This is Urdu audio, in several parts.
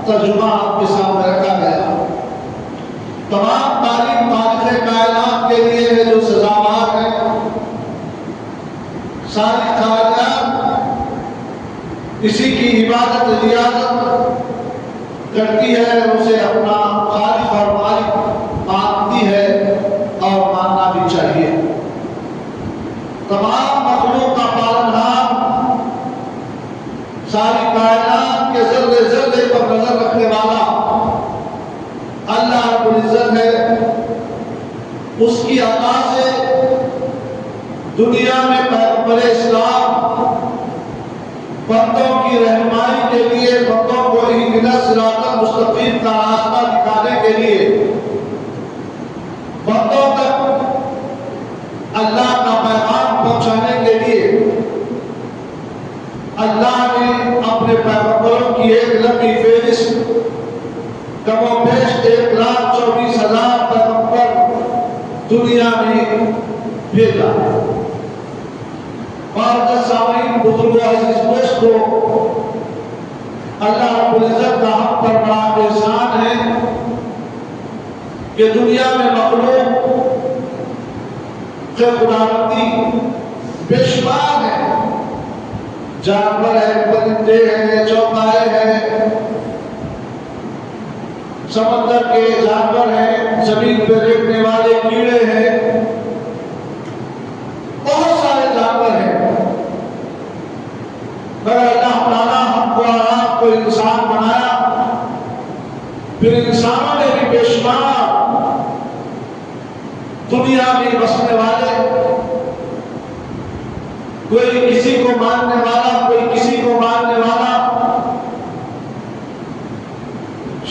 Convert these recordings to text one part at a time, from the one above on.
ترجمہ آپ کے سامنے رکھا گیا۔ تمام تعلیم خالق کائنات کے لیے ہے جو سزاوار ہے۔ ساری کائنات اسی کی عبادت ریاضت کرتی ہے، اسے اپنا خالق اور مالک مانتی ہے اور ماننا بھی چاہیے۔ تمام مخلوق کا پالنہار، ساری کائنات کے ذرے ذرے پر نظر رکھنے والا اللہ رب العزت ہے۔ اس کی عطا سے دنیا میں پیغمبر اسلام بندوں کی رہنمائی کے لیے، بندوں کو اہدنا الصراط المستقیم کا راستہ دکھانے کے لیے، بندوں تک اللہ کا پیغام پہنچانے کے لیے اللہ نے اپنے پیغمبروں کی ایک لمبی فہرست، کم و بیش 1,24,000 پیغمبر دنیا میں بھیجا۔ معزز سامعین، بزرگ و عزیز دوستو، اللہ رب العزت کا ہم پر بڑا احسان ہے کہ دنیا میں مخلوق کے خداوندی بے شمار ہے۔ جانور ہیں، پرندے ہیں، چوپائے ہیں، سمندر کے جانور ہیں، زمین پہ رہنے والے کیڑے ہیں، بہت سارے جانور ہیں، مگر اللہ تعالیٰ ہم کو اور آپ کو انسان بنایا، پھر انسانوں نے بھی بے شمار دنیا میں بسنے والے، کوئی کسی کو ماننے والا، کوئی کسی کو ماننے والا،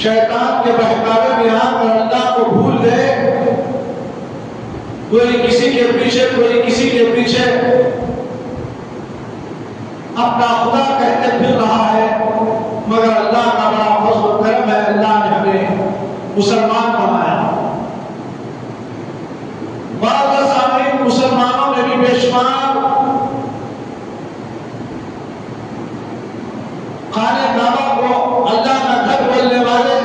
شیطان کے بہکاوے میں آ کر اللہ کو بھول گئے، کوئی کسی کے پیچھے، کوئی کسی کے پیچھے اپنا خدا کہتے پھر رہا ہے، مگر اللہ کا بڑا فضل و کرم ہے، اللہ نے ہمیں مسلمان بنایا۔ بعض سامعین، مسلمانوں نے بھی بے شمار خانہ کعبہ کو اللہ کا گھر بولنے والے،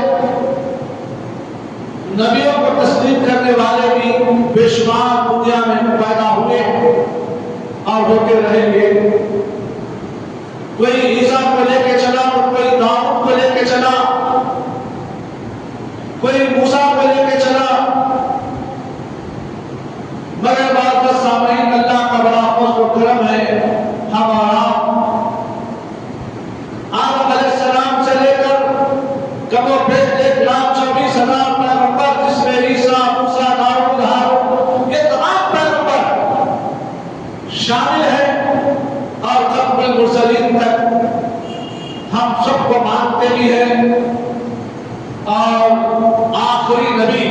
نبیوں کو تسلیم کرنے والے بھی بے شمار دنیا میں پیدا ہوئے اور ہوتے رہیں گے۔ کوئی عیسیٰ کو لے کے چلا، کوئی داؤد کو لے کے چلا، کوئی موسیٰ کو لے کے چلا، مگر بعض سامعین، اللہ کا بڑا فضل و کرم ہے، ہمارا آدم علیہ السلام سے لے کر کم و بیش 1,24,000 پیغمبر، جس میں عیسیٰ، موسیٰ، داؤد، ہارون، یہ تمام پیغمبر شامل ہیں، اور ختم المرسلین تک ہم سب کو مانتے بھی ہیں۔ اور آخری نبی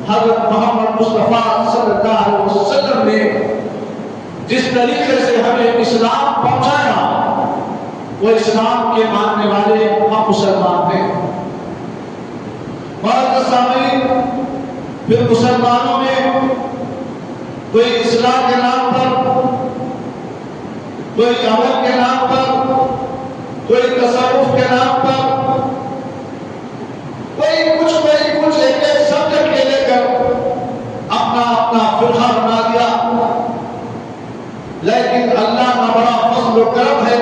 حضرت محمد مصطفیٰ صلی اللہ علیہ وسلم نے جس طریقے سے ہمیں اسلام پہنچایا، وہ اسلام کے ماننے والے ہم مسلمان ہیں۔ معزز سامعین، پھر مسلمانوں میں کوئی اسلام کے نام پر، کوئی عمل کے نام پر، کوئی تصوف کے نام پر، کوئی کچھ ایک سبجیکٹ کے لے کر اپنا فرقہ بنا دیا، لیکن اللہ کا بڑا فضل و کرم ہے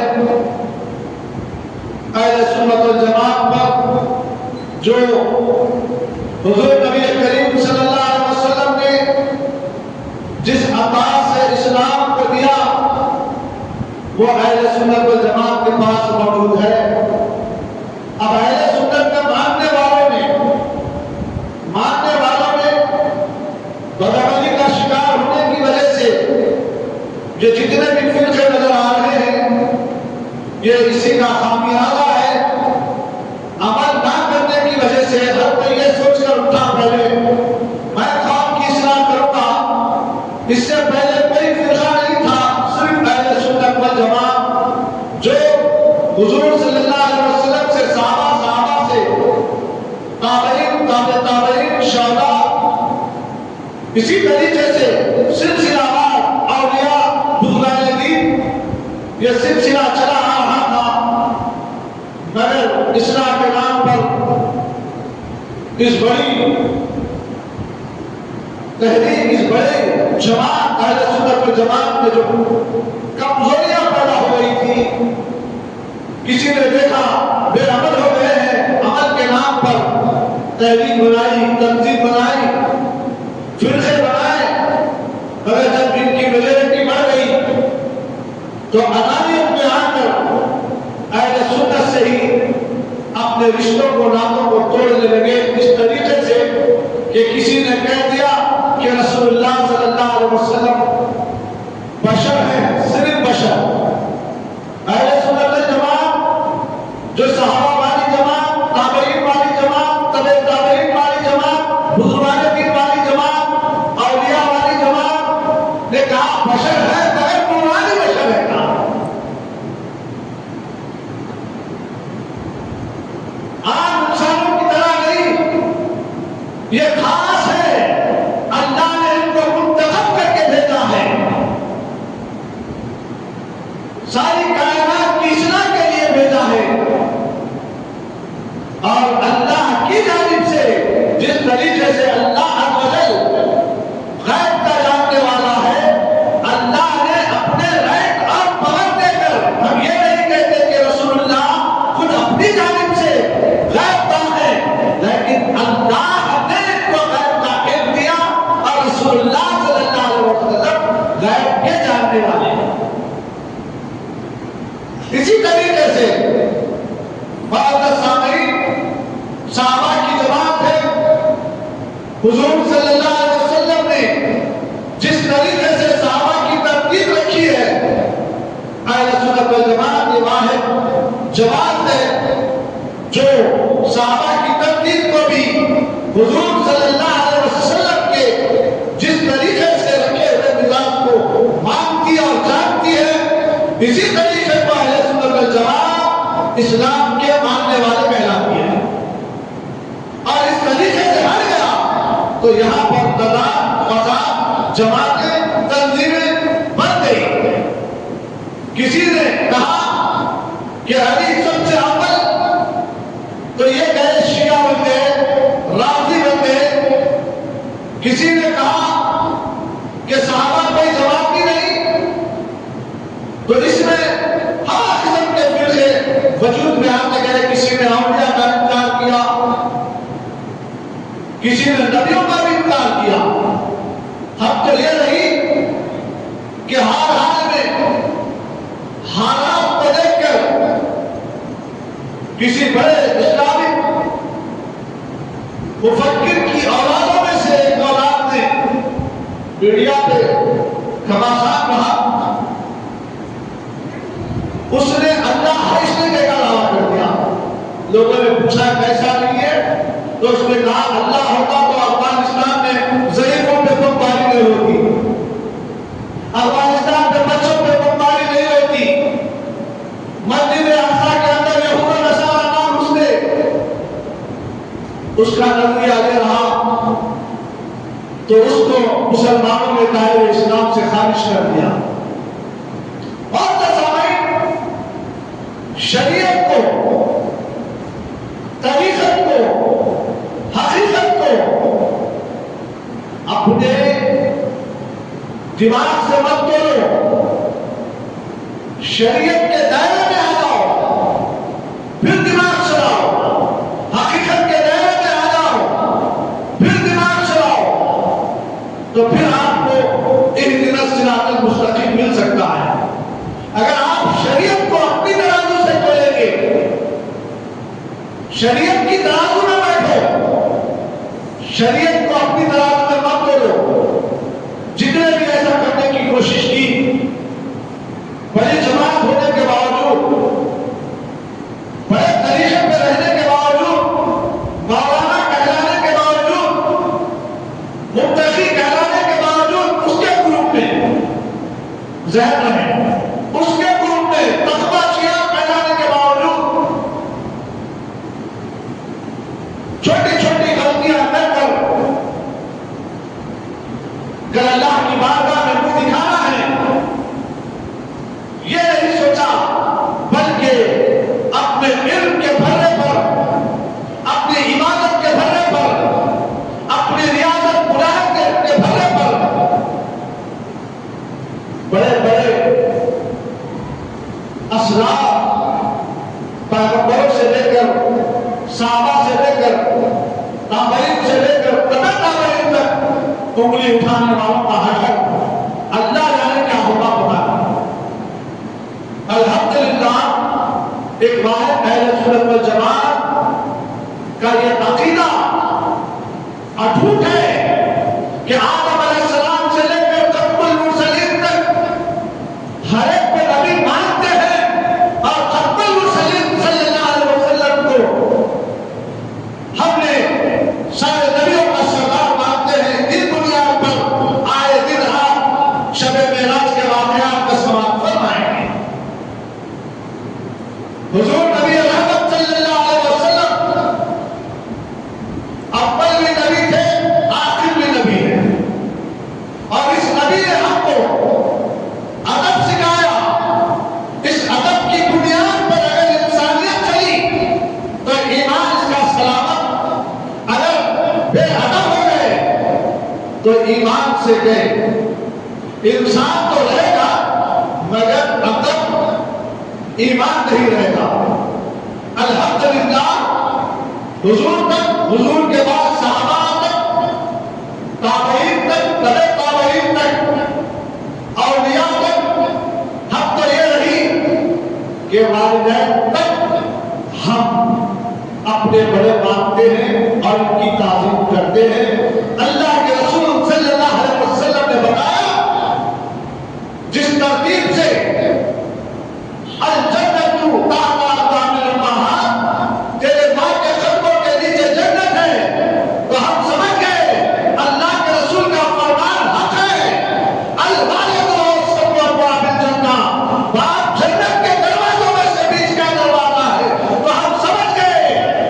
اہل سنت والجماعت پر، جو حضور نبی کریم صلی اللہ علیہ وسلم نے جس عطا سے اسلام کو دیا، وہ اہل سنت والجماعت کے پاس موجود ہے۔ اب اہل سنت کے ماننے والوں نے بدعملی کا شکار ہونے کی وجہ سے یہ جتنے بھی فرقے نظر آ رہے ہیں، یہ اسی کا خامیازہ ہے۔ عمل نہ کرنے کی وجہ سے ہر کوئی یہ سوچ کر اٹھا، پہلے میں قوم کی اصلاح کروں گا، اس سے پہلے کوئی فرقہ نہیں تھا، صرف اہل سنت والجماعت، جو حضور صلی اللہ علیہ وسلم سے صحابہ سے تابعین، تابعین، شہداء، اسی طریقے سے سلسلہ وار اولیاء بزرگان دین یہ سلسلہ چلا آ رہا تھا، مگر اسلام کے نام اس بڑی تحریک، اس بڑے جماعت اہل سنت والجماعت میں جو کمزوریاں پیدا ہو گئی تھی، کسی نے دیکھا بے عمل ہو گئے ہیں، عمل کے نام پر تحریک بنائی، تنظیم بنائی، فرقے بنائے، مگر جب ان کی میجورٹی بڑھ گئی تو انانیت میں آ کر اہل سنت سے ہی اپنے رشتوں کو، ناموں کو توڑنے لگے، اس طریقے سے کہ کسی نے کہہ دیا کہ رسول اللہ صلی اللہ علیہ وسلم بشر ہیں، صرف بشر۔ اہل سنت والجماعت جو صحابہ والی جماعت، تابعین والی جماعت، تبع تابعین والی جماعت، بزرگان دین والی جماعت، اولیاء والی جماعت نے کہا بشر ہے، مگر نورانی بشر ہے۔ عام انسانوں کی طرح نہیں، یہ خاص ہے، اللہ نے ان کو منتخب کر کے بھیجا ہے، ساری کائنات کی اصلاح کے لیے بھیجا ہے، اور اللہ کی جانب سے جس طریقے سے اللہ عز و جل غیب کا جاننے والا ہے، اللہ نے اپنے رائٹ اور پاور دے کر، ہم یہ نہیں کہتے کہ رسول اللہ خود اپنی جانب سے غیب کا ہے، لیکن اللہ نے ان کو غیب کا علم دیا، اور رسول اللہ صلی اللہ علیہ وسلم غیب کے جاننے والے ہیں۔ اسی طریقے سے صحابہ کی جماعت ہے، حضور صلی اللہ علیہ وسلم نے جس طریقے سے صحابہ کی ترتیب رکھی ہے، اہل سنت والجماعت یہ واحد جماعت ہے جو صحابہ کی ترتیب کو بھی حضور صلی اللہ علیہ وسلم کے جس طریقے سے رکھے ہوئے نظام کو مانتی اور جانتی ہے، اسی طریقے کو اہل سنت والجماعت اسلام کے ماننے والے کہلاتی ہے، اور اس طریقے سے ہٹ گیا تو یہاں پر تضاد، فساد، جماعتیں، تنظیمیں بن گئی۔ کسی نے کہا کہ حدیث سب سے اول تو یہ کہے شیعہ بن گئے، رافضی بن گئے۔ کسی نے کہا کہ صحابہ کوئی جماعت ہی نہیں، تو اس میں ہر قسم کے فرقے وجود میں آتے گئے۔ کسی نے اولیاء کا انکار کیا، کسی نے نبیوں کا بھی انکار کیا۔ ہم تو یہ نہیں کہ ہر حال میں حالات کو دیکھ کر کسی بڑے اسلامک مفکر کی اولادوں میں سے ایک اولاد نے میڈیا پہ گھمسان رہا، اس نے اللہ ہے اس نے کا دعویٰ کر دیا۔ لوگوں نے پوچھا کیسا نہیں ہے، تو اس نے کہا اللہ ہوتا تو افغانستان میں ضعیفوں پہ بمباری نہیں ہوتی، افغانستان میں بچوں پہ بمباری نہیں ہوتی، مسجد اقصی کے اندر یہود و نصارا نہ گھستے۔ اس کا نظریہ یہ رہا تو اس کو مسلمانوں نے دائرہ اسلام سے خارج کر دیا۔ اور شریعت کو، طریقت کو، حقیقت کو اپنے دماغ سے مت توڑو، شریعت کے دائرے میں آ جاؤ، پھر دماغ چلاؤ، حقیقت کے دائرے میں آ جاؤ، پھر دماغ چلاؤ، تو پھر آپ کو اہدنا الصراط المستقیم مل سکتا ہے۔ اگر آپ شریعت کو اپنی ترازو سے تولیں گے، شریعت کی ترازو میں بیٹھو، شریعت کو اپنی ترازو میں مت تولو۔ جتنے بھی ایسا کرنے کی کوشش کی، بڑی جماعت ہونے کے باوجود، بڑے طریقے پہ رہنے کے باوجود، مولانا کہلانے کے باوجود، مبتدی کہلانے کے باوجود، اس کے گروپ میں ذہن رہے، اس کے گروپ میں تقویٰ شیعہ کہلانے کے باوجود چھوٹی چھوٹی غلطیاں کر کر اللہ کی بارگاہ میں منہ دکھانا ہے، یہ نہیں سوچا، بلکہ اپنے علم کے بھرے پر، اپنی عبادت کے بھرے پر صحابہ سے لے کر تابعین سے لے کر تبع تابعین تک انگلی اٹھانے والوں کا حشر اللہ جانے کیا ہوگا پتا نہیں۔ الحمدللہ ایک واحد اہل سنت والجماعت کا یہ عقیدہ اٹوٹ ہے کہ آدم علیہ السلام سے لے کر ختم المرسلین تک ہر ایک کو نبی مانتے ہیں، اور ختم المرسلین صلی اللہ علیہ وسلم کو ہم نے سارے نبیوں کا سردار مانتے ہیں۔ اس بنیاد پر آئے دن آپ شب معراج کے واقعات کا سماعت فرمائیں گے۔ حضور نبی رحمت صلی اللہ علیہ وسلم اول بھی نبی تھے، آخر بھی نبی ہے، اور اس نبی نے ہم کو ادب سکھایا۔ اس ادب کی بنیاد پر اگر انسانیت چلی تو ایمان اس کا سلامت، اگر بے ادب ہو گئے تو ایمان سے گئے۔ انسان تو رہے گا مگر ادب ایمان نہیں رہے گا۔ الحمدللہ حضور تک، حضور کے بعد صحابہ تک، تابعین تک، تبع تابعین تک، اولیاء تک، ہم تو یہ رہی کہ والدین تک ہم اپنے بڑے مانتے ہیں اور ان کی تعظیم کرتے ہیں۔ اللہ کے رسول صلی اللہ علیہ وسلم نے بتایا جس ترتیب سے الجنت تحت اقدام الامہات، تیرے ماں کے قدموں کے نیچے جنت ہے، تو ہم سمجھ گئے اللہ کے رسول کا فرمان حق ہے۔ الوالد احق بابواب الجنہ، باپ جنت کے دروازوں میں سے بیچ کا دروازہ ہے، تو ہم سمجھ گئے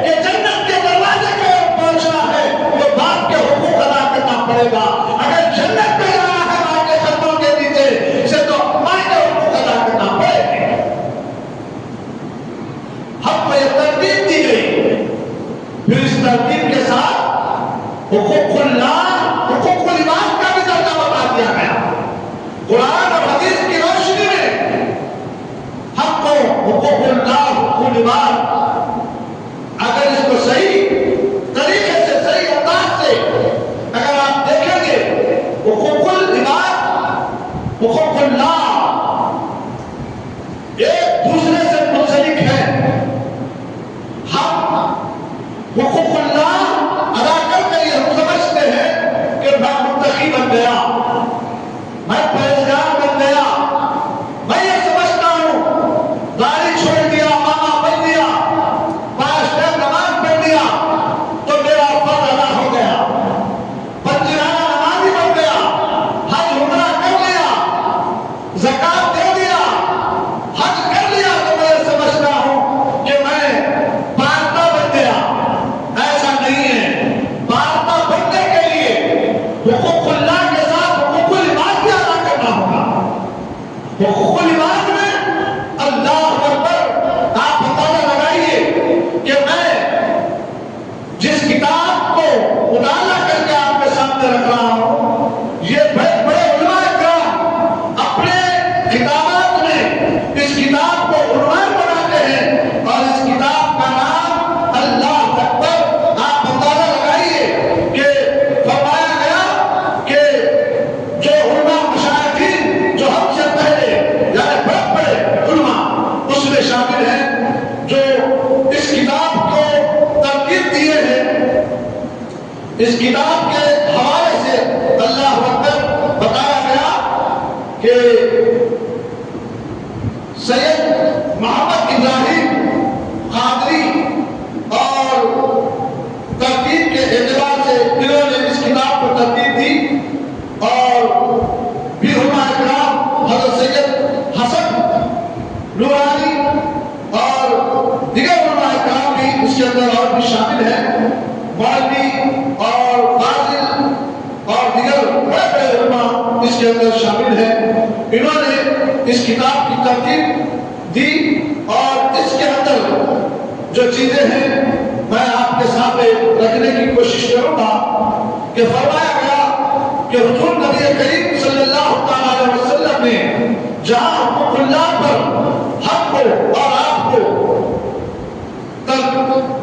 کہ جنت کے دروازے کے پہنچنا ہے تو باپ کے حقوق ادا کرنا پڑے گا۔ اگر جنت میں جانا ہے ماں کے قدموں کے نیچے سے تو ماں کے حقوق ادا کرنا پڑے گا۔ ہم کو یہ ترتیب دی گئی، پھر اس ترتیب کے ساتھ حقوق اللہ، حقوق العباد کا بھی درجہ بتا دیا گیا۔ قرآن اور حدیث کی روشنی میں ہم کو حقوق اللہ، حقوق العباد، اگر اس کو صحیح طریقے سے، صحیح انداز سے اگر آپ دیکھیں گے، حقوق العباد، حقوق اللہ ایک دوسرے سے منسلک ہے۔ ہم حقوق اللہ ادا کر کے یہ ہم سمجھتے ہیں کہ میں متقی بن گیا، میں پرہیزگار بن گیا، میں یہ سمجھتا ہوں داڑھی چھوڑ دیا، ماما بن دیا، 5 ٹائم نماز پڑھ لیا تو میرا فرض ادا ہو گیا، پنجگانہ نمازی بن گیا، حج عمرہ کر لیا، زکات دے دیا، حج کر لیا تو میں سمجھتا ہوں کہ میں پارتا بن گیا۔ ایسا نہیں ہے۔ پارتا بننے کے لیے حقوق اللہ کے ساتھ حقوق العباد بھی ادا کرنا ہوگا۔ حقوق العباد میں اللہ اکبر، آپ اندازہ لگائیے کہ میں جس کتاب کو مطالعہ کر کے آپ کے سامنے رکھ رہا ہوں، یہ بڑے بڑے علماء کرام اپنے کتابات میں اس کتاب کو عنوان بناتے ہیں اور اس کتاب کا نام اللہ اکبر، آپ اندازہ لگائیے کہ فرمایا گیا کہ جو علماء مشایخین جو ہم سے پہلے یعنی بڑے بڑے علماء اس میں شامل ہیں جو اس کتاب کو ترتیب دیے ہیں، اس کتاب کے حوالے سے اللہ اکبر بتایا گیا کہ سید محمد ابراہیم قادری اور ترتیب کے اعتبار سے انہوں نے اس کتاب کو ترتیب دی، اور بھی علماء کرام حضرت سید حسن نورانی اور دیگر علماء کرام بھی اس کے اندر اور بھی شامل ہیں، مولوی اور فاضل اور دیگر بڑے بڑے علماء اس کے اندر شامل ہیں۔ انہوں نے اس کتاب کی ترتیب دی، اور اس کے اندر جو چیزیں ہیں میں آپ کے سامنے رکھنے کی کوشش کروں گا کہ فرمایا گیا کہ حضور نبی کریم صلی اللہ علیہ وسلم نے جہاں حقوق اللہ پر ہم کو اور آپ کو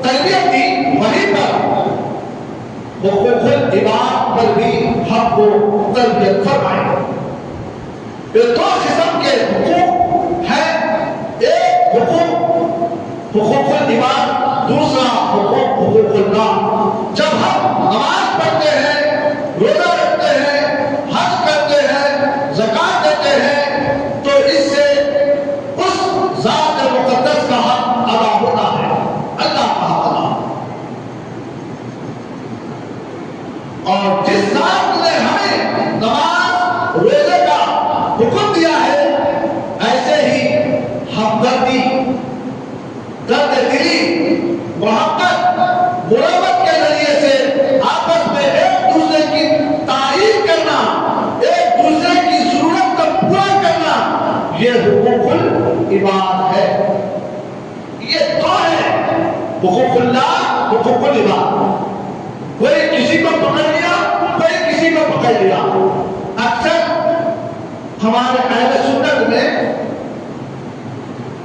تربیت دی وہیں پر حقوق العباد پر بھی حق کو تربیت فرمائے. یہ دو قسم کے حقوق ہیں، ایک حقوق العباد، دوسرا حقوق اللہ. جب ہم نماز پڑھتے ہیں، روزہ رکھتے ہیں، حج کرتے ہیں، زکات دیتے ہیں، تو اس سے اس ذات مقدس کا حق ادا ہوتا ہے، اللہ کا حق ادا. اور جس ذات نے ہمیں نماز روزے کا حکم دیا ہے، ایسے ہی ہمدردی، درد دلی، محبت، مرحمت کے ذریعے سے آپس میں ایک دوسرے کی تعریف کرنا، ایک دوسرے کی ضرورت کو پورا کرنا، یہ حقوق العباد ہے. یہ دو ہے، حقوق اللہ، حقوق العباد. کوئی کسی کو پکڑ لیا، کوئی کسی کو پکڑ لیا. اکثر ہمارے اہل سنت میں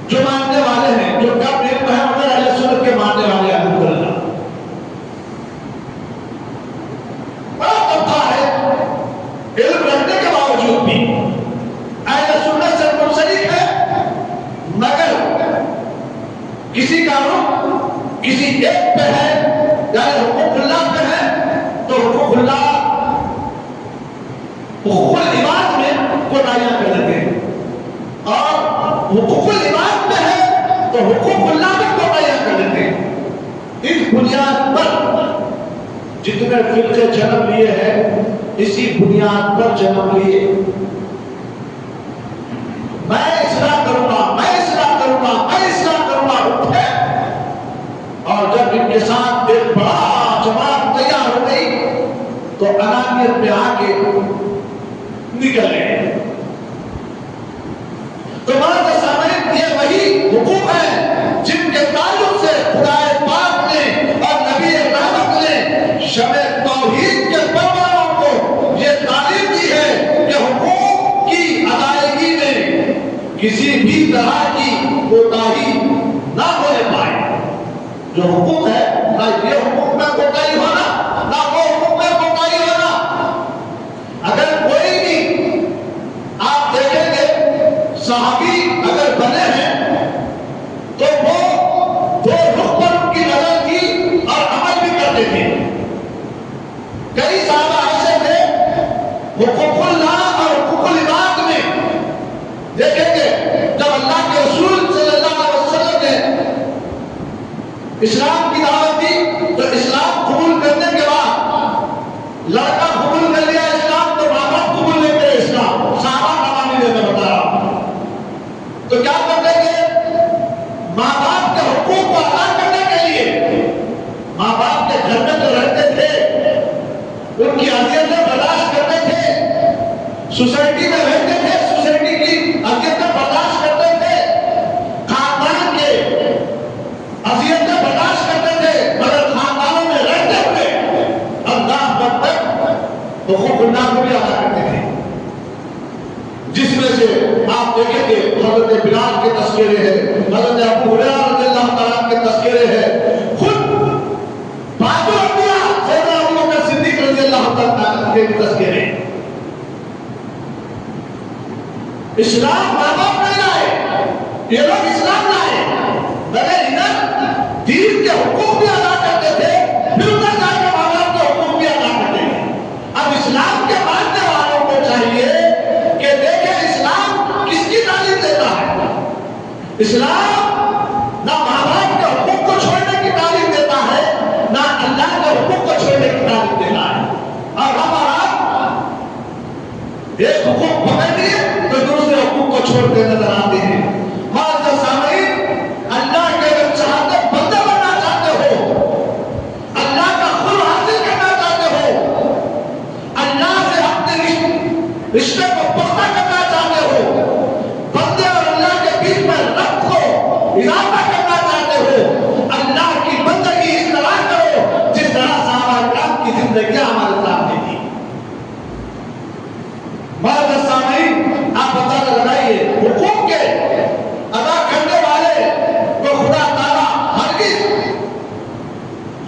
جو ماننے والے ہیں، جو کم علم ہے، مگر اہل سنت کے ماننے والے ہیں، الحمدللہ بڑا طبقہ ہے، علم رکھنے کے باوجود بھی اہل سنت سے منسلک ہے، مگر کسی کا رخ کسی ایک پہ ہے، یعنی حقوق اللہ پہ ہے، تو حقوق اللہ، حقوق العباد میں کوتاہیاں کر لگے، اور حقوق العباد میں ہے تو حقوق اللہ میں کوتاہیاں کر لیتے ہیں. اس بنیاد پر جتنے فرقے جنم لیے ہیں، اسی بنیاد پر جنم لیے. میں اصلاح کروں گا، میں اصلاح کروں گا، میں اصلاح کروں گا، اٹھے، اور جب ان کے ساتھ ایک بڑا جماعت تیار ہو گئی تو انانیت میں آ کے نکل گئے. تمہارے سامنے یہ وہی حقوق ہیں جن کے تعلق سے خدا پاک نے اور نبی رحمت نے شمع توحید کے پیغامبروں کو یہ تعلیم دی ہے کہ حقوق کی ادائیگی میں کسی بھی طرح کی کوتاہی نہ ہونے پائے. جو حقوق ہے، نہ یہ حقوق میں کوتاہی ہونا، نہ وہ حقوق میں کوتاہی ہونا. اگر کوئی بھی آپ دیکھیں گے صحابی اگر بنے ہیں تو وہ دو رخ پر ان کی نظر تھی اور عمل بھی کرتے تھے. کئی صحابہ ایسے تھے حقوق اللہ اور حقوق العباد میں دیکھیں گے. جب اللہ کے رسول صلی اللہ علیہ وسلم نے اسلام کی دعوت دی تو اسلام قبول کرنے کے بعد لڑکا قبول کر لیا اسلام تو ماں باپ قبول نہیں کرے اسلام. صحابہ نمانی نے بتا رہا تو کیا کرتے تھے؟ ماں باپ کے حقوق کو ادا کرنے کے لیے ماں باپ کے گھر میں تو رہتے تھے، ان کی اذیتیں برداشت کرتے تھے، سوسائٹی میں رہتے تھے، سوسائٹی کی اذیتیں برداشت کرتے تھے، خاندان کے اذیتیں برداشت کرتے تھے، مگر خاندانوں میں رہتے ہوئے اللہ پر حقوق اللہ کو بھی ادا کرتے تھے. جس میں سے آپ دیکھیں گے حضرت بلال کے تذکرے ہیں، حضرت ابو ہریرہ رضی اللہ تعالیٰ کے تذکرے ہیں، خود بابو انبیاء سیدنا ابو بکر صدیق رضی اللہ تعالیٰ کے تذکرے. اسلام ماں باپ نہیں لائے، یہ لوگ اسلام لائے، مگر ادھر دین کے حقوق بھی ادا کرتے تھے، پھر ادھر جا کے ماں باپ کے حقوق بھی ادا کرتے تھے. اب اسلام کے ماننے والوں کو چاہیے کہ دیکھیں اسلام کس کی تعلیم دیتا ہے. اسلام نہ ماں باپ کے حقوق کو چھوڑنے کی تعلیم دیتا ہے، نہ اللہ کے حقوق کو چھوڑنے کی تعلیم دیتا ہے. اور ہم اور آپ ایک حقوق پکڑ لیے تو دوسرے حقوق کو چھوڑتے نظر آتے ہیں. معزز سامعین، اللہ کے اگر چاہتے بندہ بننا چاہتے ہو، اللہ کا خلق حاصل کرنا چاہتے ہو، اللہ سے اپنے رشتے کو پختہ کرنا چاہتے ہو، بندے اور اللہ کے بیچ میں ربط کو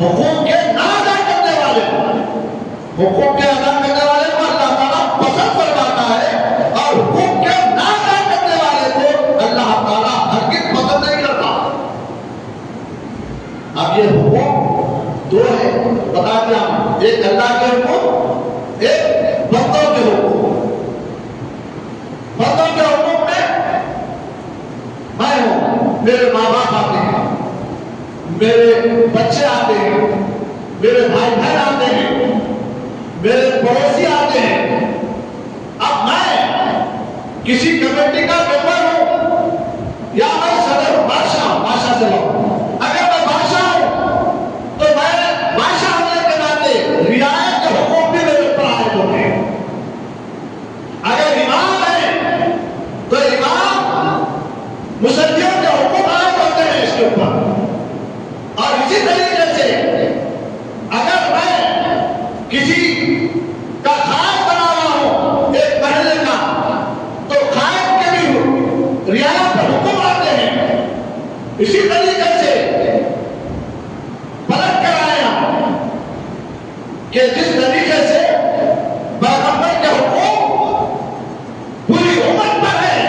حقوق کے نہ ادا کرنے والے حقوق کے ادا کرنے والے کو اللہ تعالیٰ پسند فرماتا ہے، اور حقوق کے نہ ادا کرنے والے کو اللہ تعالیٰ ہرگز پسند نہیں کرتا۔ اب یہ حقوق دو ہے، بتا دیا، ایک اللہ کے حقوق، ایک بندوں کے حقوق۔ بندوں کے حقوق میں میں ہوں، میرے ماں باپ آتے ہیں، میرے بچے آتے ہیں، میرے بھائی بہن آتے ہیں، میرے پڑوسی آتے ہیں۔ اب میں کسی کمیٹی کا ممبر ہوں یا میں صدر ہوں، بادشاہ سے لوں، اگر میں بادشاہ ہوں تو میں بادشاہ ہونے کے ناطے رعایت کے حقوق بھی میرے اوپر عائد ہوتے ہیں۔ اگر امام ہے تو امام مصلیوں کے حقوق عائد ہوتے ہیں اس کے اوپر۔ اور اسی طریقے سے اگر میں کسی کا خائن بنا رہا ہوں ایک محلے کا، تو خائن کے بھی رعایت پر حکم آتے ہیں۔ اسی طریقے سے پلٹ کر آئے ہم کہ جس طریقے سے پیغمبر کے حقوق پوری امت پر ہے،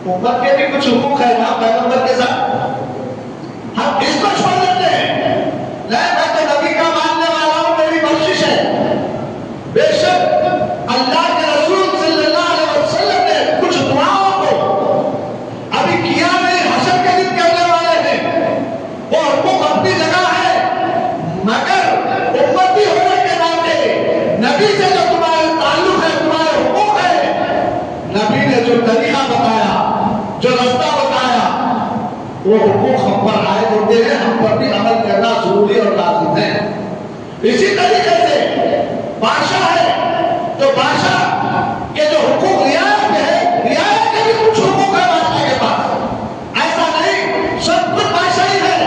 امت کے بھی کچھ حقوق ہے نا پیغمبر کے ساتھ، ہم اس کو چھوڑ دیتے ہیں۔ نہیں، میں تو نبی کا ماننے والا ہوں، میری بخشش ہے۔ بے شک اللہ کے رسول صلی اللہ علیہ وسلم نے کچھ دعاؤں کو ابھی کیا نہیں، حشر کے دن کرنے والے ہیں، وہ حقوق اپنی جگہ ہے، مگر امتی ہونے کے ناطے نبی سے جو تمہارے تعلق ہے، تمہارے حقوق ہے، نبی نے جو طریقہ بتایا، جو رستہ بتایا، وہ حقوق ہم پر عائد ہوتے ہیں، ہم پر بھی عمل کرنا ضروری اور لازم ہے۔ اسی طریقے سے بادشاہ ہے تو بادشاہ کے جو حقوق رعایت کے ہے، رعایت کے بھی کچھ حقوق ہے بادشاہ کے پاس، ایسا نہیں سب کچھ بادشاہی ہے،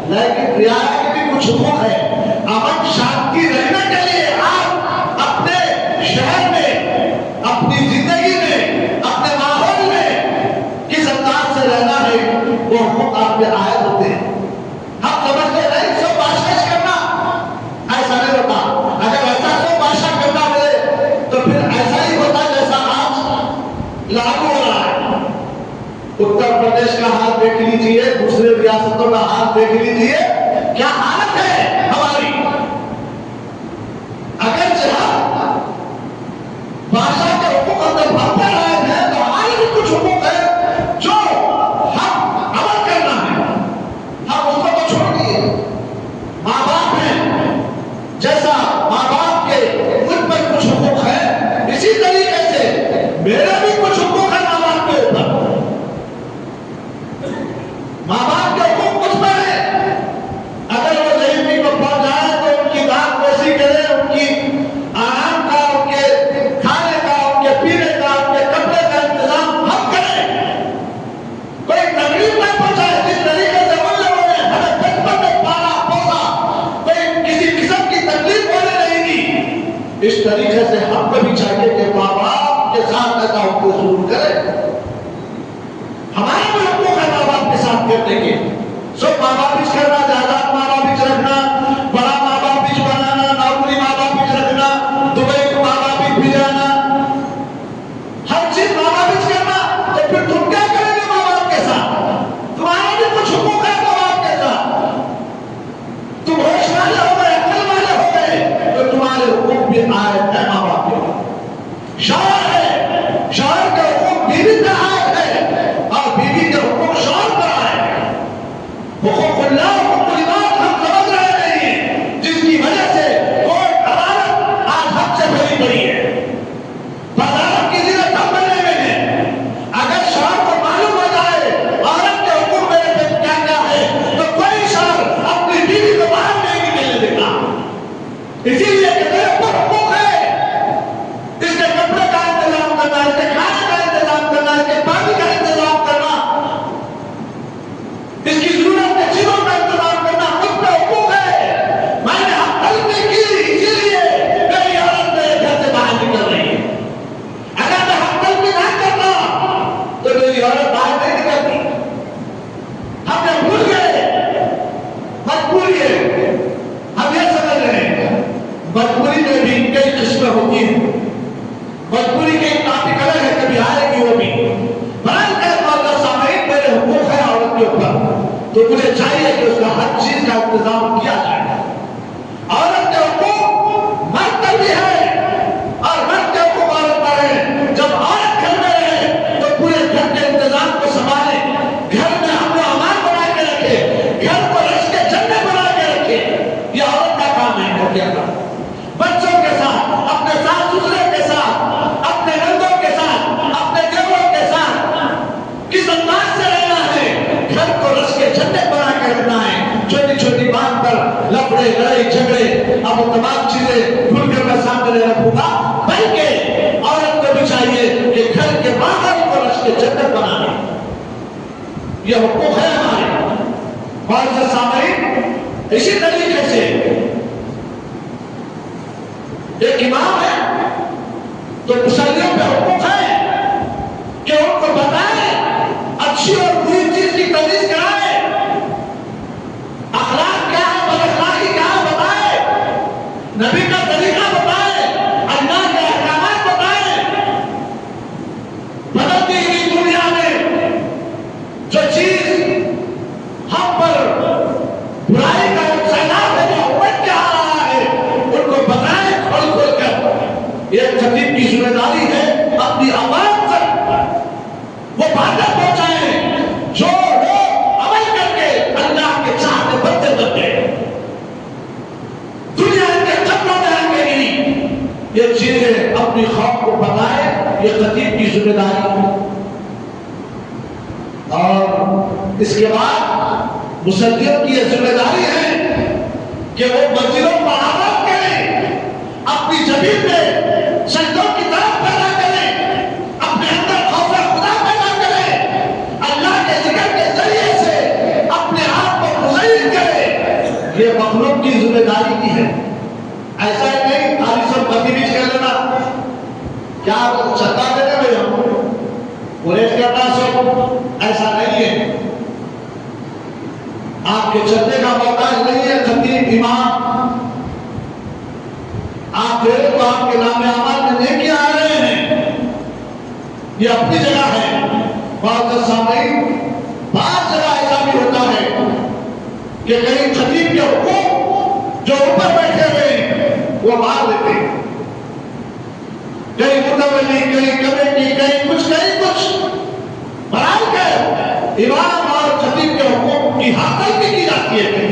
لیکن رعایت کے بھی کچھ حقوق ہے۔ امن شانتی رہنے کے لیے آپ اپنے شہر میں، اپنی زندگی میں، اپنے ماحول میں کس انداز سے رہنا ہے، وہ حقوق آپ پہ عائد ہوتے ہیں۔ ہم سمجھتے نہیں سب بادشاہ کرنا، ایسا نہیں ہوتا۔ اگر ایسا سب بادشاہ کرنا ملے تو پھر ایسا ہی ہوتا جیسا آج لاگو ہو رہا ہے۔ اتر پردیش کا حال دیکھ لیجیے، دوسرے ریاستوں کا حال دیکھ لیجیے، کیا حالت ہے ہماری۔ اگر جہاں بادشاہ کے حقوق اندر بھرتے رہے ہیں تو ہمارے بھی کچھ حقوق ہیں جو ہم عمل کرنا ہے، ہم اس کو تو چھوڑ دیے۔ ماں باپ ہیں، جیسا ماں باپ کے مجھ پر کچھ حقوق ہے، اسی طریقے سے میرے بھی کچھ حقوق ہیں ماں باپ کے اوپر۔ ماں باپ کے حقوق کچھ پر ہیں، اگر وہ ضعیفی کو پہنچ جائیں تو ان کی دان پوشی کریں، ان کی آرام کا، ان کے کھانے کا، ان کے پینے کا، ان کے کپڑے کا انتظام ہم کریں، کوئی تکلیف نہ پہنچائے۔ جس طریقے سے ان لوگوں نے ہمیں بچپن میں پالا پوسا، کوئی کسی قسم کی تکلیف ہونے نہیں دی، اس طریقے سے ہم کو بھی چاہیے کہ ماں باپ کے ساتھ ایسا حقوق ضرور کریں۔ ہمارے بھی حقوق ہے ماں باپ کے ساتھ کرنے کے، سب ماں باپ ہی کرنا، جائیداد ماں باپ ہی رکھنا، بڑا ماں باپ ہی بنانا، نوکری ماں باپ ہی رکھنا، دبئی کو ماں باپ ہی بھیجانا، ہر چیز ماں باپ ہی کرنا۔ تو پھر تم کیا کریں گے ماں باپ کے ساتھ؟ تمہارے بھی کچھ حقوق ہے ماں باپ کے ساتھ۔ تم ہوش والے ہو گئے، عقل والے ہو گئے تو تمہارے حقوق بھی عائد ہے ماں باپ کے اوپر۔ شوہر ہے، شوہر کے حقوق بیوی پر عائد ہے، اور بیوی کے حقوق شوہر پر عائد ہے۔ انتظام کیا جائے گا۔ عورت کے حقوق مرد پر بھی ہے اور مرد کے حقوق عورت پر ہے۔ جب عورت گھر میں رہے تو پورے گھر کے انتظام کو سنبھالے، گھر میں امن و امان بنا کے رکھے، گھر کو رشک جنت بنا کے رکھے، یہ عورت کا کام ہے گھر کے اندر۔ بچوں کے ساتھ، اپنے ساس سسرے کے ساتھ، اپنے نندوں کے ساتھ، اپنے دیوروں کے ساتھ کس انداز سے رہنا ہے، گھر کو رشک جنت بنا کے رکھنا ہے۔ چھوٹی چھوٹی بات پر لفڑے لڑائی جھگڑے اب وہ تمام چیزیں کھل کر میں سامنے رکھوں گا، بلکہ عورت کو بھی چاہیے کہ گھر کے باہر کو رشک جنت بنانے، یہ حقوق ہے ہمارے۔ معزز سامعین، اسی طریقے سے ایک امام ہے تو مصلیوں پہ حقوق ہے کہ ان کو بتائے، اچھی اور بری چیز کی تمیز کرائے، اخلاق کیا ہے بد اخلاقی کیا ہے بتائے، نبی کا طریقہ بتائے، اللہ کے احکامات بتائے۔ بدلتی ہوئی دنیا میں جو چیز ہم پر برائی کا ایک سیلاب ہے جو امت کے آ رہا ہے، ان کو بتائیں کھول کھول کر۔ یہ خطیب کی ذمہ داری ہے اپنی عوام تک وہ باتیں پہنچائیں جو لوگ عمل کر کے اللہ کے چاہتے بنتے بن گئے، دنیا کے قدموں میں آ کے گری۔ یہ چیزیں اپنی قوم کو بتائیں، یہ خطیب کی ذمہ داری ہے۔ اور اس کے بعد مصلیوں کی یہ ذمہ داری ہے کہ وہ مسجدوں کو آباد کریں، اپنی زمین میں سجدوں کی طرف پیدا کریں، اپنے اندر خوف خدا پیدا کریں، اللہ کے ذکر کے ذریعے سے اپنے آپ کو مزین کریں۔ یہ مخلوق کی ذمہ داری کی ہے۔ ایسا ہی نہیں خالی سب بتی بیچ کر لینا، کیا چندہ دینے میں ہم قریش کرنا سب، ایسا نہیں ہے۔ آپ کے چندے کا محتاج نہیں ہے خطیب امام، آپ دے تو آپ کے نام اعمال میں نیکیاں آ رہے ہیں، یہ اپنی جگہ ہے۔ معزز سامعین، بعض جگہ ایسا بھی ہوتا ہے کہ کئی خطیب کے حقوق جو اوپر بیٹھے ہوئے وہ مار لیتے ہیں، کئی متولی، کئی کمیٹی، کئی کچھ برائے کر امام اور خطیب کے حقوق کی حاصل بھی کی جاتی ہے،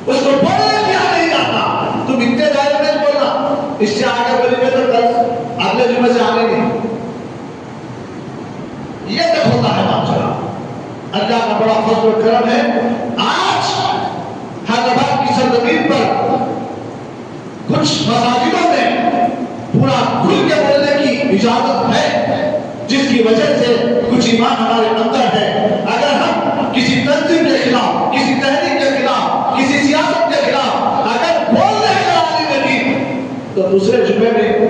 اس کو بولنے دیا نہیں جاتا۔ تم اتنے دائرے میں بولنا، اس سے آگے بولی میں تو کل اگلے جمعے سے آنے نہیں۔ یہ تک ہوتا ہے معاشرہ۔ اللہ کا بڑا فضل و کرم ہے، آج حیدرآباد کی سرزمین پر کچھ مساجدوں میں پورا کھل کے بولنے کی اجازت ہے، جس کی وجہ سے کچھ ایمان ہمارے اندر ہے۔ اگر ہم کسی تنظیم کے خلاف، کسی تحریک کے خلاف، کسی سیاست کے خلاف اگر بول رہے ہیں عالم دین، تو دوسرے جمعے میں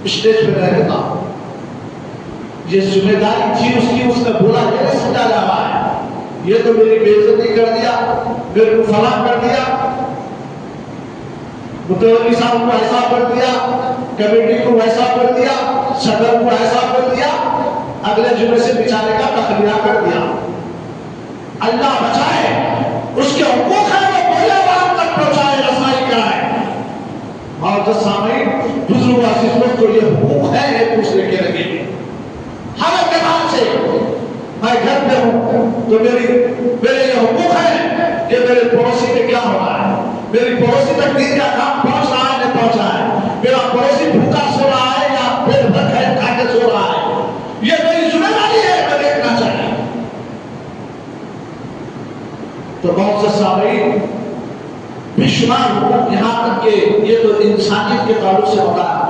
اسٹیج پہ رہ دیتا، یہ ذمہ داری تھی اس کی، اس کا بولا یہ نہیں سمجھا جا رہا ہے، یہ تو میری بے عزتی کر دیا، میرے کو فلاں کر دیا، متولی صاحب کو ایسا کر دیا، کمیٹی کو ایسا کر دیا، صدر کو ایسا کر دیا، اگلے جمعے سے بیچارے کا تخلیہ کر دیا۔ اللہ بچائے، اس کے حقوق ہے وہ بولے عوام تک پہنچائے، رسائی کرائے۔ معزز سامعین، بزرگ عزیزوں کو یہ حقوق ہے ایک دوسرے کے لگے۔ ہر اعتبار سے میں گھر پہ ہوں تو میرے یہ حقوق ہے کہ میرے پڑوسی پہ کیا ہو رہا ہے، میری پڑوسی تک دین کا کام پہنچ رہا ہے نہیں پہنچ رہا ہے، میرا پڑوسی بھوکا سو رہا ہے یا پیٹ بھر کھا کے سو رہا ہے، یہ میری ذمہ داری ہے، میں دیکھنا چاہیے۔ تو بہت سے سامعین بے شمار حقوق، یہاں تک کہ یہ تو انسانیت کے تعلق سے ہوتا ہے،